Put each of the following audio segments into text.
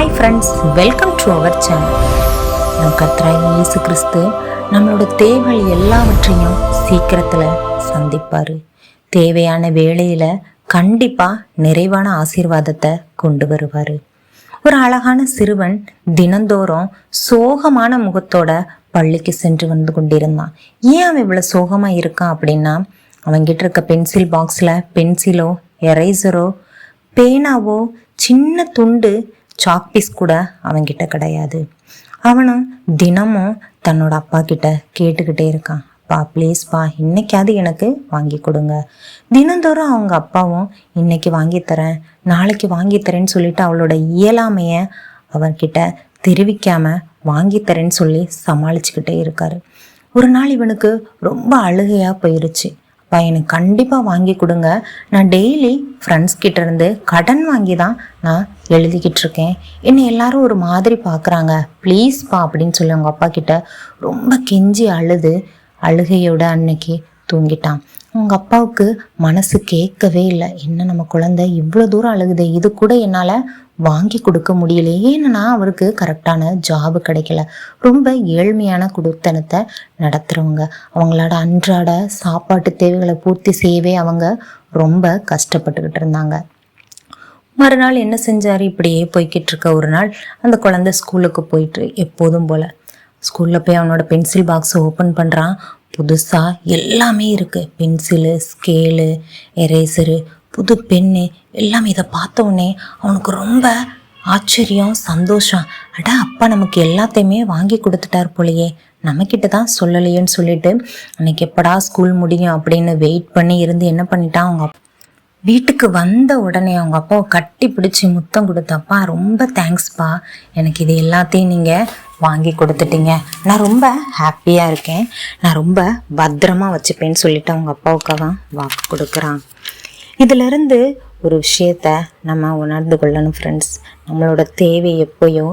Hi friends, welcome to our channel. நம் கர்த்தராகிய இயேசு கிறிஸ்து நம்மளோட தேவைகள் எல்லாவற்றையும் சீக்கிரத்தில் சந்திப்பார். தேவையான வேளையில் கண்டிப்பாக நிறைவான ஆசீர்வாதத்தை கொண்டு வருவார். ஒரு அழகான சிறுவன் தினந்தோறும் சோகமான முகத்தோட பள்ளிக்கு சென்று வந்து கொண்டிருந்தான். ஏன் அவன் இவ்வளோ சோகமாக இருக்கான் அப்படின்னா, அவன்கிட்ட இருக்க பென்சில் பாக்ஸில் பென்சிலோ, எரேசரோ, பேனாவோ, சின்ன துண்டு சாக்பீஸ் கூட அவன்கிட்ட கிடையாது. அவனும் தினமும் தன்னோட அப்பா கிட்ட கேட்டுக்கிட்டே இருக்கான், அப்பா ப்ளீஸ்ப்பா இன்னைக்காவது எனக்கு வாங்கி கொடுங்க. தினந்தோறும் அவங்க அப்பாவும் இன்னைக்கு வாங்கித்தரேன், நாளைக்கு வாங்கித்தரேன்னு சொல்லிட்டு அவளோட இயலாமையை அவன்கிட்ட தெரிவிக்காம வாங்கித்தரேன்னு சொல்லி சமாளிச்சுக்கிட்டே இருக்காரு. ஒரு நாள் இவனுக்கு ரொம்ப அழுகையா போயிருச்சு. அப்பா எனக்கு கண்டிப்பாக வாங்கி கொடுங்க, நான் டெய்லி ஃப்ரெண்ட்ஸ் கிட்ட இருந்து கடன் வாங்கி தான் நான் எழுதிக்கிட்டு இருக்கேன், என்னை எல்லாரும் ஒரு மாதிரி பார்க்குறாங்க, ப்ளீஸ்ப்பா அப்படின்னு சொல்லி அவங்க அப்பா கிட்ட ரொம்ப கெஞ்சி அழுகையோட அன்னைக்கு தூங்கிட்டான். அவங்க அப்பாவுக்கு மனசு கேட்கவே இல்லை. என்ன நம்ம குழந்தை இவ்வளோ தூரம் அழுகுது, இது கூட என்னால் வாங்கி கொடுக்க முடியல. ஏன்னா அவருக்கு கரெக்டான ஜாபு கிடைக்கல, ரொம்ப ஏழ்மையான குடித்தனத்தை நடத்துகிறவங்க. அவங்களோட அன்றாட சாப்பாட்டு தேவைகளை பூர்த்தி செய்யவே அவங்க ரொம்ப கஷ்டப்பட்டுக்கிட்டு இருந்தாங்க. மறுநாள் என்ன செஞ்சார், இப்படியே போய்கிட்டு இருக்க ஒரு நாள் அந்த குழந்தை ஸ்கூலுக்கு போயிட்டு எப்போதும் போல் ஸ்கூலில் போய் அவனோட பென்சில் பாக்ஸை ஓப்பன் பண்ணுறான். புதுசாக எல்லாமே இருக்குது, பென்சிலு, ஸ்கேலு, எரேசரு, புது பென்னு எல்லாமே. இதை பார்த்த உடனே அவனுக்கு ரொம்ப ஆச்சரியம், சந்தோஷம். அட அப்பா நமக்கு எல்லாத்தையுமே வாங்கி கொடுத்துட்டார் போலையே, நம்மக்கிட்ட தான் சொல்லலையேன்னு சொல்லிட்டு அன்னைக்கு எப்படா ஸ்கூல் முடியும் அப்படின்னு வெயிட் பண்ணி இருந்து என்ன பண்ணிட்டான், அவங்க வீட்டுக்கு வந்த உடனே அவங்க அப்பாவை கட்டி பிடிச்சி முத்தம் கொடுத்தப்பா ரொம்ப தேங்க்ஸ்ப்பா, எனக்கு இது எல்லாத்தையும் நீங்கள் வாங்கி கொடுத்துட்டீங்க, நான் ரொம்ப ஹாப்பியாக இருக்கேன், நான் ரொம்ப பத்திரமா வச்சுப்பேன்னு சொல்லிட்டு அவங்க அப்பாவுக்கு அவன் வாக்கு கொடுக்குறான். இதிலிருந்து ஒரு விஷயத்த நம்ம உணர்ந்து கொள்ளணும் ஃப்ரெண்ட்ஸ். நம்மளோட தேவை எப்போயோ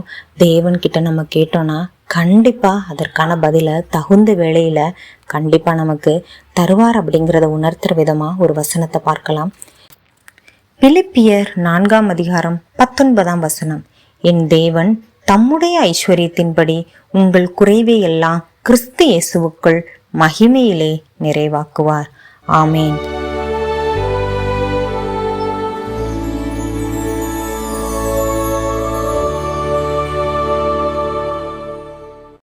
தேவன்கிட்ட நம்ம கேட்டோன்னா கண்டிப்பாக அதற்கான பதிலை தகுந்த வேளையில் கண்டிப்பாக நமக்கு தருவார் அப்படிங்கிறத உணர்த்துற விதமாக ஒரு வசனத்தை பார்க்கலாம். பிலிப்பியர் 4:19 என் தேவன் தம்முடைய ஐஸ்வர்யத்தின்படி உங்கள் குறைவை எல்லாம் கிறிஸ்து இயேசுவுக்குள் மகிமையிலே நிறைவாக்குவார். ஆமேன்.